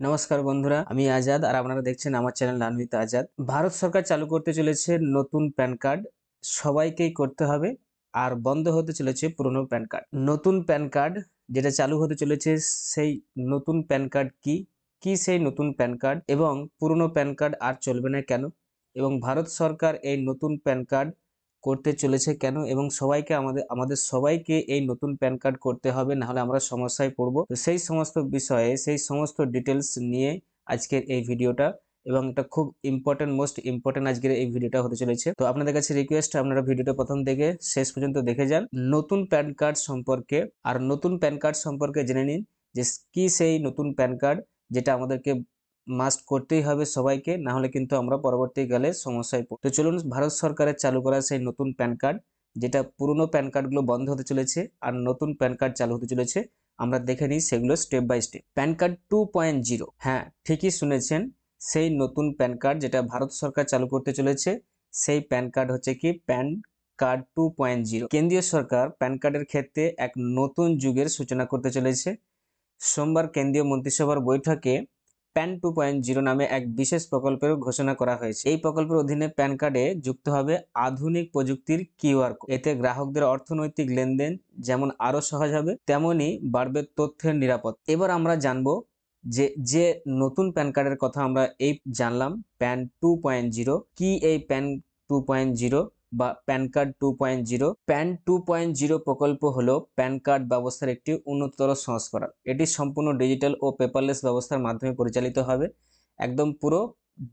নমস্কার বন্ধুরা, আমি আজাদ আর আপনারা দেখছেন আমার channel learn with Azad. Bharat সরকার চালু করতে চলেছে নতুন প্যান কার্ড, সবাইকেই করতে হবে। আর বন্ধ হতে চলেছে পুরনো প্যান কার্ড। নতুন প্যান কার্ড যেটা চালু হতে চলেছে, সেই নতুন প্যান কার্ড কি কি সেই নতুন প্যান কার্ড, এবং পুরনো প্যান কার্ড আর চলবে না কেন, এবং ভারত সরকার এই নতুন প্যান কার্ড করতে চলেছে কেন, এবং সবাইকে আমাদের সবাইকে এই নতুন প্যান কার্ড করতে হবে, না হলে আমরা সমস্যায় পড়বো। তো সেই সমস্ত বিষয়ে, সেই সমস্ত ডিটেলস নিয়ে আজকের এই ভিডিওটা, এবং এটা খুব ইম্পর্টেন্ট, মোস্ট ইম্পর্টেন্ট আজকের এই ভিডিওটা হতে চলেছে। তো আপনাদের কাছে রিকোয়েস্ট, আপনারা ভিডিওটা প্রথম থেকে শেষ পর্যন্ত দেখে যান নতুন প্যান কার্ড সম্পর্কে। আর নতুন প্যান কার্ড সম্পর্কে জেনে নিন যে কি সেই নতুন প্যান কার্ড, যেটা আমাদেরকে মাস্ট করতেই হবে সবাইকে, না হলে কিন্তু আমরা পরবর্তীকালে সমস্যায় পড়ব। তো চলুন, ভারত সরকারের চালু করা সেই নতুন প্যান কার্ড, যেটা পুরনো প্যান কার্ডগুলো বন্ধ হতে চলেছে আর নতুন প্যান কার্ড চালু হতে চলেছে, আমরা দেখে নিই সেগুলো step by step. PAN card 2.0, হ্যাঁ ঠিকই শুনেছেন, সেই নতুন প্যান কার্ড যেটা ভারত সরকার চালু করতে চলেছে, সেই প্যান কার্ড হচ্ছে কি প্যান কার্ড 2.0। কেন্দ্রীয় সরকার প্যান কার্ডের ক্ষেত্রে এক নতুন যুগের সূচনা করতে চলেছে। সোমবার কেন্দ্রীয় মন্ত্রিসভার বৈঠকে প্যান 2.0 নামে এক বিশেষ প্রকল্পের ঘোষণা করা হয়েছে। এই প্রকল্পের অধীনে প্যান কার্ডে যুক্ত হবে আধুনিক প্রযুক্তির কিউআর কোড। এতে গ্রাহকদের অর্থনৈতিক লেনদেন যেমন আরো সহজ হবে, তেমনি বাড়বে তথ্যের নিরাপত্তা। এবার আমরা জানবো যে নতুন প্যান কার্ডের কথা আমরা এই জানলাম, প্যান 2.0 কি। এই প্যান 2.0 বা প্যান কার্ড 2.0, প্যান 2.0 প্রকল্প হলো প্যান কার্ড ব্যবস্থার একটি উন্নততর সংস্করণ। এটি সম্পূর্ণ ডিজিটাল ও পেপারলেস ব্যবস্থার মাধ্যমে পরিচালিত হবে, একদম পুরো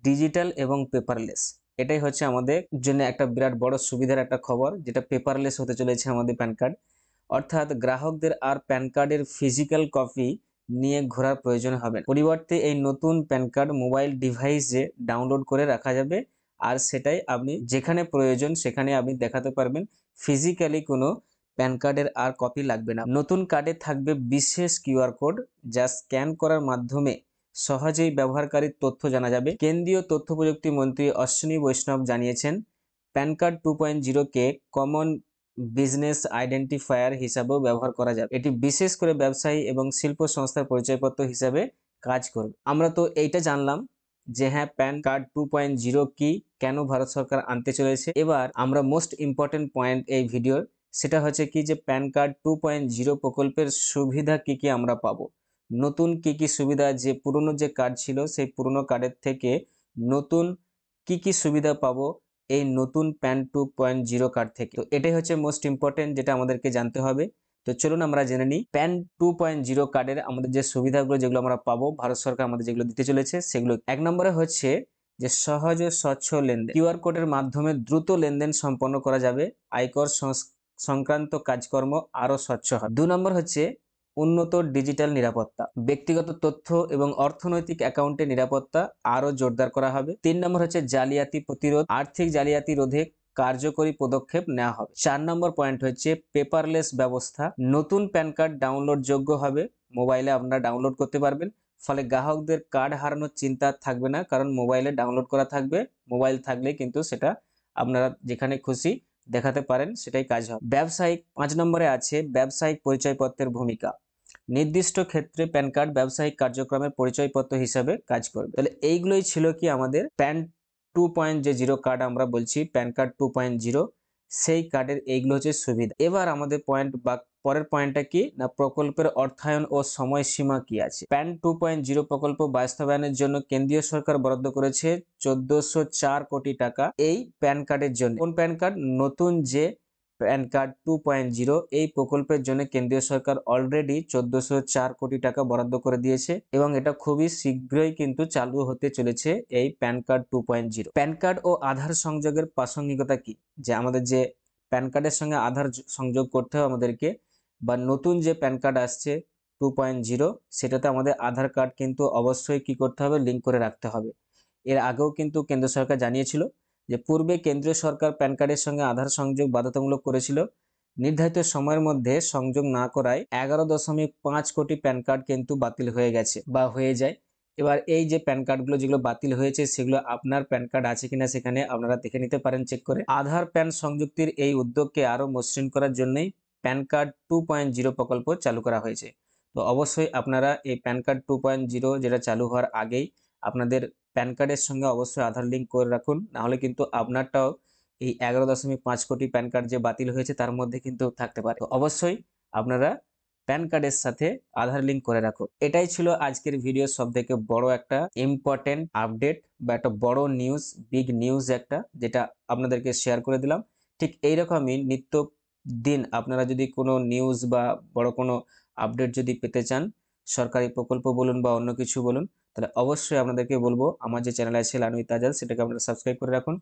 ডিজিটাল এবং পেপারলেস। এটাই হচ্ছে আমাদের জন্য একটা বিরাট বড় সুবিধার একটা খবর, যেটা পেপারলেস হতে চলেছে আমাদের প্যান কার্ড। অর্থাৎ গ্রাহকদের আর প্যান কার্ডের ফিজিক্যাল কপি নিয়ে ঘোরার প্রয়োজন হবে না। পরিবর্তে এই নতুন প্যান কার্ড মোবাইল ডিভাইসে ডাউনলোড করে রাখা যাবে, আর সেটাই আপনি যেখানে প্রয়োজন সেখানে আপনি দেখাতে পারবেন। ফিজিক্যালি কোনো প্যান কার্ডের আর কপি লাগবে না। নতুন কার্ডে থাকবে বিশেষ কিউআর কোড, যা স্ক্যান করার মাধ্যমে সহজেই ব্যবহারকারীর তথ্য জানা যাবে। কেন্দ্রীয় তথ্য প্রযুক্তি মন্ত্রী অশ্বিনী বৈষ্ণব জানিয়েছেন, প্যান কার্ড 2.0 কে কমন বিজনেস আইডেন্টিফায়ার হিসাবেও ব্যবহার করা যাবে। এটি বিশেষ করে ব্যবসায়ী এবং শিল্প সংস্থার পরিচয়পত্র হিসাবে কাজ করবে। আমরা তো এইটা জানলাম যে হ্যাঁ, প্যান কার্ড 2.0 কি, কেন ভারত সরকার আনতে চলেছে। এবার আমরা মোস্ট ইম্পর্টেন্ট পয়েন্ট এই ভিডিওর, সেটা হচ্ছে কি যে প্যান কার্ড 2.0 প্রকল্পের সুবিধা কি কি আমরা পাবো, নতুন কি কি সুবিধা, যে পুরনো যে কার্ড ছিল সেই পুরনো কার্ডের থেকে নতুন কি কি সুবিধা পাবো এই নতুন প্যান 2.0 কার্ড থেকে। তো এটাই হচ্ছে মোস্ট ইম্পর্টেন্ট, যেটা আমাদেরকে জানতে হবে। তো চলুন আমরা জেনে নিই প্যান 2.0 কার্ডের আমাদের যে সুবিধাগুলো, যেগুলো আমরা পাবো, ভারত সরকার আমাদের যেগুলো দিতে চলেছে সেগুলো। এক নম্বরে হচ্ছে যে সহজ ও স্বচ্ছ লেনদেন, কিউআর কোডের মাধ্যমে দ্রুত লেনদেন সম্পন্ন করা যাবে, আয়কর সংক্রান্ত কাজকর্ম আরো স্বচ্ছ হবে। 2 নম্বর হচ্ছে উন্নত ডিজিটাল নিরাপত্তা, ব্যক্তিগত তথ্য এবং অর্থনৈতিক অ্যাকাউন্টের নিরাপত্তা আরো জোরদার করা হবে। 3 নম্বর হচ্ছে জালিয়াতি প্রতিরোধ, আর্থিক জালিয়াতি রোধে কার্যকরী পদক্ষেপ নেওয়া হবে। 4 নম্বর পয়েন্ট হচ্ছে পেপারলেস ব্যবস্থা, নতুন প্যান কার্ড ডাউনলোড যোগ্য হবে, মোবাইলে আপনারা ডাউনলোড করতে পারবেন, ফলে গ্রাহকদের কার্ড হারানোর চিন্তা থাকবে না, কারণ মোবাইলে ডাউনলোড করা থাকবে। মোবাইল থাকলে কিন্তু সেটা আপনারা যেখানে খুশি দেখাতে পারেন, সেটাই কাজ হবে। ব্যবসায়িক 5 নম্বরে আছে ব্যবসায়িক পরিচয়পত্রের ভূমিকা, নির্দিষ্ট ক্ষেত্রে প্যান কার্ড ব্যবসায়িক কার্যক্রমের পরিচয়পত্র হিসাবে কাজ করবে। তাহলে এইগুলোই ছিল কি আমাদের প্যান 2.0 কার্ড, আমরা বলছি প্যান কার্ড 2.0, সেই কার্ডের এইগুলো হচ্ছে সুবিধা। এবার আমাদের পয়েন্ট বা পরের পয়েন্টটা কি না, প্রকল্পের অর্থায়ন ও সময়সীমা কি আছে। প্যান 2.0 প্রকল্প বাস্তবায়নের জন্য কেন্দ্রীয় সরকার বরাদ্দ করেছে 1404 কোটি টাকা এই প্যান কার্ডের জন্য। কোন প্যান কার্ড? নতুন যে প্যান কার্ড 2.0, এই প্রকল্পের জন্য কেন্দ্রীয় সরকার অলরেডি 1404 কোটি টাকা বরাদ্দ করে দিয়েছে, এবং এটা খুবই শীঘ্রই কিন্তু চালু হতে চলেছে এই প্যান কার্ড 2.0। প্যান কার্ড ও আধার সংযোগের প্রাসঙ্গিকতা কি, যে আমাদের যে প্যান কার্ডের সঙ্গে আধার সংযোগ করতে হবে আমাদেরকে, বা নতুন যে প্যান কার্ড আসছে 2.0, সেটাতে আমাদের আধার কার্ড কিন্তু অবশ্যই কি করতে হবে, লিঙ্ক করে রাখতে হবে। এর আগেও কিন্তু কেন্দ্র সরকার জানিয়েছিল যে পূর্বে কেন্দ্রীয় সরকার প্যান কার্ডের সঙ্গে আধার সংযোগ বাধ্যতামূলক করেছিল, নির্ধারিত সময়ের মধ্যে সংযোগ না করায় 11.5 কোটি প্যান কার্ড কিন্তু বাতিল হয়ে গেছে বা হয়ে যায়। এবার এই যে প্যান কার্ডগুলো যেগুলো বাতিল হয়েছে, সেগুলো আপনার প্যান কার্ড আছে কিনা সেখানে আপনারা দেখে নিতে পারেন চেক করে। আধার প্যান সংযুক্তির এই উদ্যোগকে আরো মসৃণ করার জন্যই প্যান কার্ড 2.0 প্রকল্প চালু করা হয়েছে। তো অবশ্যই আপনারা এই প্যান কার্ড 2.0 যেটা চালু হওয়ার আগেই আপনাদের প্যান কার্ডের সঙ্গে অবশ্যই আধার লিঙ্ক করে রাখুন, নাহলে কিন্তু আপনারটাও এই 11.5 কোটি প্যান কার্ড যে বাতিল হয়েছে তার মধ্যে কিন্তু থাকতে পারে। তো অবশ্যই আপনারা প্যান কার্ডের সাথে আধার লিঙ্ক করে রাখুন। এটাই ছিল আজকের ভিডিওর সবথেকে বড় একটা ইম্পর্টেন্ট আপডেট বা একটা বড় নিউজ, বিগ নিউজ একটা, যেটা আপনাদেরকে শেয়ার করে দিলাম। ঠিক এইরকমই নিত্য দিন আপনারা যদি কোনো নিউজ বা বড় কোনো আপডেট যদি পেতে চান, সরকারি প্রকল্প বলুন বা অন্য কিছু বলুন, তাহলে অবশ্যই আপনাদেরকে বলবো আমার যে চ্যানেল আছে লানু উইথ আজাদ, সেটাকে আপনারা সাবস্ক্রাইব করে রাখুন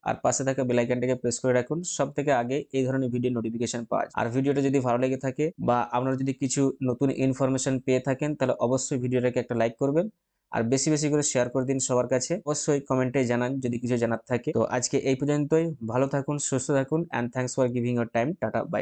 আর পাশে থাকা বেল আইকনটাকে প্রেস করে রাখুন, সব থেকে আগে এই ধরনের ভিডিও নোটিফিকেশন পাওয়া যায়। আর ভিডিওটা যদি ভালো লেগে থাকে বা আপনারা যদি কিছু নতুন ইনফরমেশন পেয়ে থাকেন, তাহলে অবশ্যই ভিডিওটাকে একটা লাইক করবেন আর বেশি বেশি করে শেয়ার করে দিন সবার কাছে। অবশ্যই কমেন্টে জানান যদি কিছু জানার থাকে। তো আজকে এই পর্যন্তই, ভালো থাকুন, সুস্থ থাকুন, and thanks for giving your time. Tata, by.